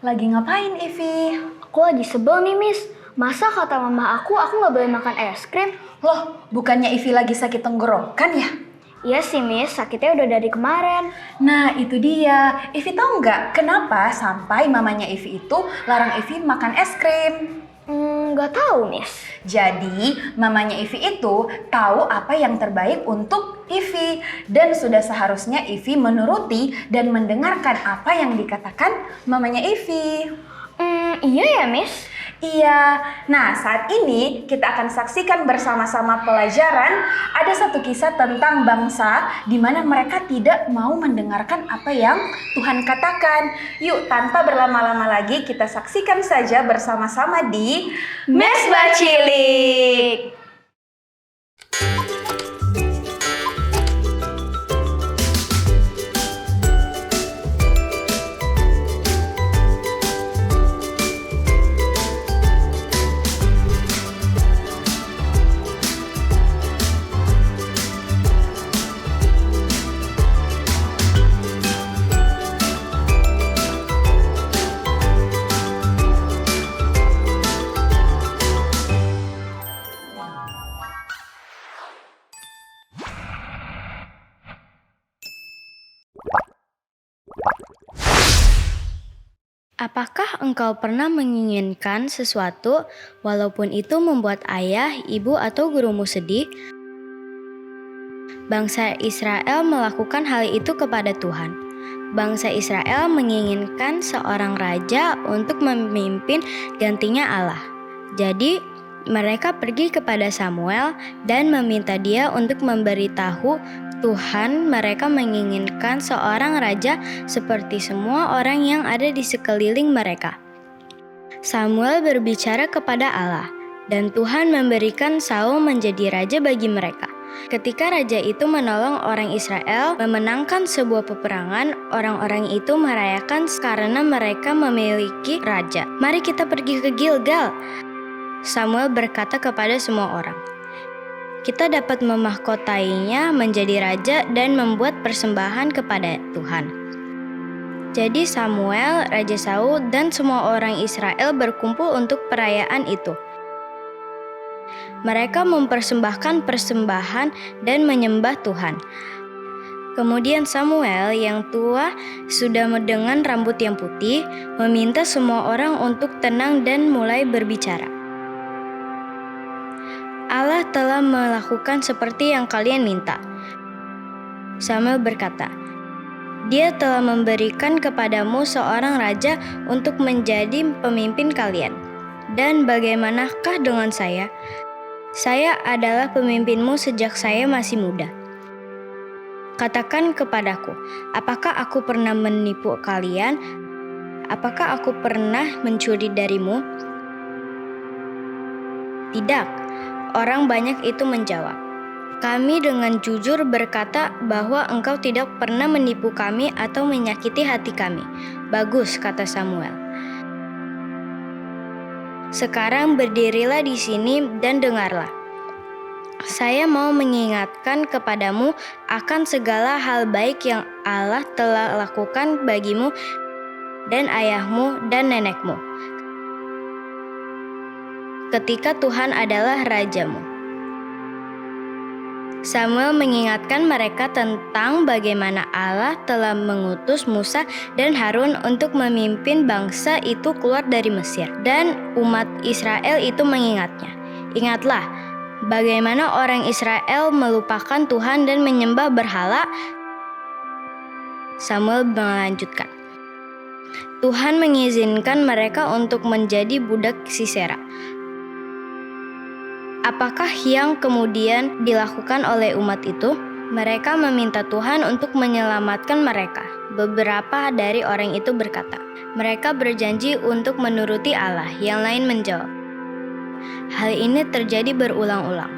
Lagi ngapain, Ivi? Aku lagi sebel nih, Miss. Masa kata mama aku nggak boleh makan es krim? Loh, bukannya Ivi lagi sakit tenggorokan ya? Iya sih, Miss. Sakitnya udah dari kemarin. Nah, itu dia. Ivi tahu nggak kenapa sampai mamanya Ivi itu larang Ivi makan es krim? Nggak tahu, Miss. Jadi, mamanya Ivi itu tahu apa yang terbaik untuk Ivi. Dan sudah seharusnya Ivi menuruti dan mendengarkan apa yang dikatakan mamanya Ivi. Iya ya, Miss. Iya, nah saat ini kita akan saksikan bersama-sama pelajaran. Ada satu kisah tentang bangsa di mana mereka tidak mau mendengarkan apa yang Tuhan katakan. Yuk, tanpa berlama-lama lagi kita saksikan saja bersama-sama di Mesbah Cilik. Apakah engkau pernah menginginkan sesuatu walaupun itu membuat ayah, ibu, atau gurumu sedih? Bangsa Israel melakukan hal itu kepada Tuhan. Bangsa Israel menginginkan seorang raja untuk memimpin gantinya Allah. Jadi, mereka pergi kepada Samuel dan meminta dia untuk memberitahu Tuhan mereka menginginkan seorang raja seperti semua orang yang ada di sekeliling mereka. Samuel berbicara kepada Allah, dan Tuhan memberikan Saul menjadi raja bagi mereka. Ketika raja itu menolong orang Israel memenangkan sebuah peperangan, orang-orang itu merayakan karena mereka memiliki raja. Mari kita pergi ke Gilgal. Samuel berkata kepada semua orang, kita dapat memahkotainya menjadi raja dan membuat persembahan kepada Tuhan. Jadi Samuel, Raja Saul, dan semua orang Israel berkumpul untuk perayaan itu. Mereka mempersembahkan persembahan dan menyembah Tuhan. Kemudian Samuel yang tua sudah dengan rambut yang putih meminta semua orang untuk tenang dan mulai berbicara. Allah telah melakukan seperti yang kalian minta. Samuel berkata, Dia telah memberikan kepadamu seorang raja untuk menjadi pemimpin kalian. Dan bagaimanakah dengan saya? Saya adalah pemimpinmu sejak saya masih muda. Katakan kepadaku, apakah aku pernah menipu kalian? Apakah aku pernah mencuri darimu? Tidak. Orang banyak itu menjawab, kami dengan jujur berkata bahwa engkau tidak pernah menipu kami atau menyakiti hati kami. Bagus, kata Samuel. Sekarang berdirilah di sini dan dengarlah. Saya mau mengingatkan kepadamu akan segala hal baik yang Allah telah lakukan bagimu dan ayahmu dan nenekmu, ketika Tuhan adalah rajamu. Samuel mengingatkan mereka tentang bagaimana Allah telah mengutus Musa dan Harun untuk memimpin bangsa itu keluar dari Mesir. Dan umat Israel itu mengingatnya. Ingatlah, bagaimana orang Israel melupakan Tuhan dan menyembah berhala. Samuel melanjutkan, Tuhan mengizinkan mereka untuk menjadi budak Sisera. Apakah yang kemudian dilakukan oleh umat itu? Mereka meminta Tuhan untuk menyelamatkan mereka. Beberapa dari orang itu berkata, mereka berjanji untuk menuruti Allah. Yang lain menjawab, hal ini terjadi berulang-ulang.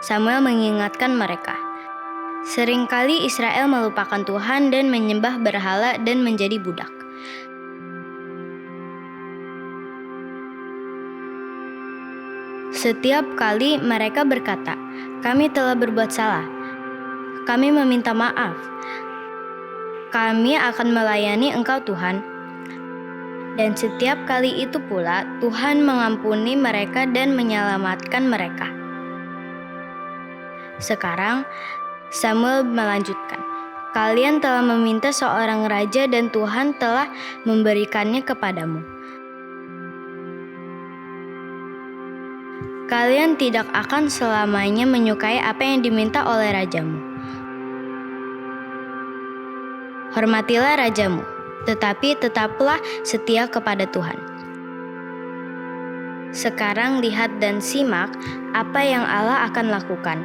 Samuel mengingatkan mereka, seringkali Israel melupakan Tuhan dan menyembah berhala dan menjadi budak. Setiap kali mereka berkata, kami telah berbuat salah. Kami meminta maaf. kami akan melayani Engkau Tuhan. Dan setiap kali itu pula Tuhan mengampuni mereka dan menyelamatkan mereka. Sekarang Samuel melanjutkan, kalian telah meminta seorang raja dan Tuhan telah memberikannya kepadamu. Kalian tidak akan selamanya menyukai apa yang diminta oleh rajamu. Hormatilah rajamu, tetapi tetaplah setia kepada Tuhan. Sekarang lihat dan simak apa yang Allah akan lakukan.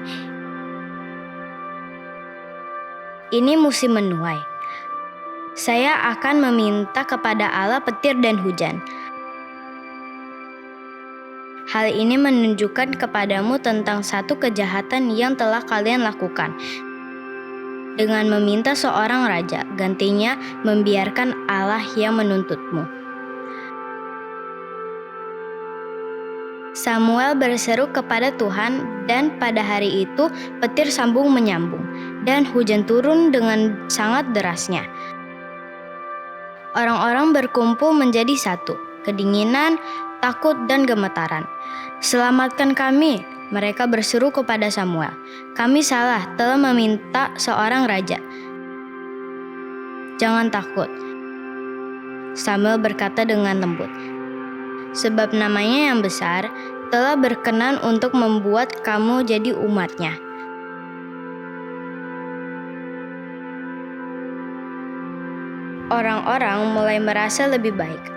Ini musim menuai. Saya akan meminta kepada Allah petir dan hujan. Hal ini menunjukkan kepadamu tentang satu kejahatan yang telah kalian lakukan. Dengan meminta seorang raja, gantinya membiarkan Allah yang menuntutmu. Samuel berseru kepada Tuhan, dan pada hari itu petir sambung menyambung, dan hujan turun dengan sangat derasnya. Orang-orang berkumpul menjadi satu, kedinginan, takut, dan gemetaran. Selamatkan kami, mereka berseru kepada Samuel. Kami salah, telah meminta seorang raja. Jangan takut, Samuel berkata dengan lembut. Sebab namanya yang besar telah berkenan untuk membuat kamu jadi umatnya. Orang-orang mulai merasa lebih baik.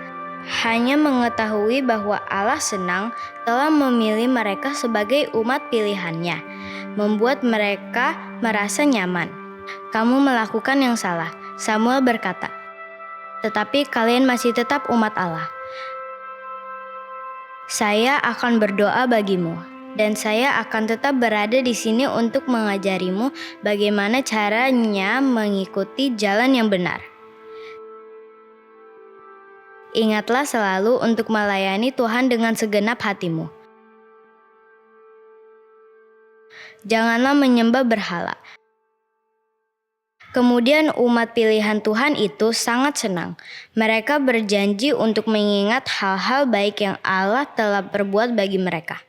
Hanya mengetahui bahwa Allah senang telah memilih mereka sebagai umat pilihannya, membuat mereka merasa nyaman. Kamu melakukan yang salah, Samuel berkata. Tetapi kalian masih tetap umat Allah. Saya akan berdoa bagimu, dan saya akan tetap berada di sini untuk mengajarimu bagaimana caranya mengikuti jalan yang benar. Ingatlah selalu untuk melayani Tuhan dengan segenap hatimu. Janganlah menyembah berhala. Kemudian umat pilihan Tuhan itu sangat senang. Mereka berjanji untuk mengingat hal-hal baik yang Allah telah perbuat bagi mereka.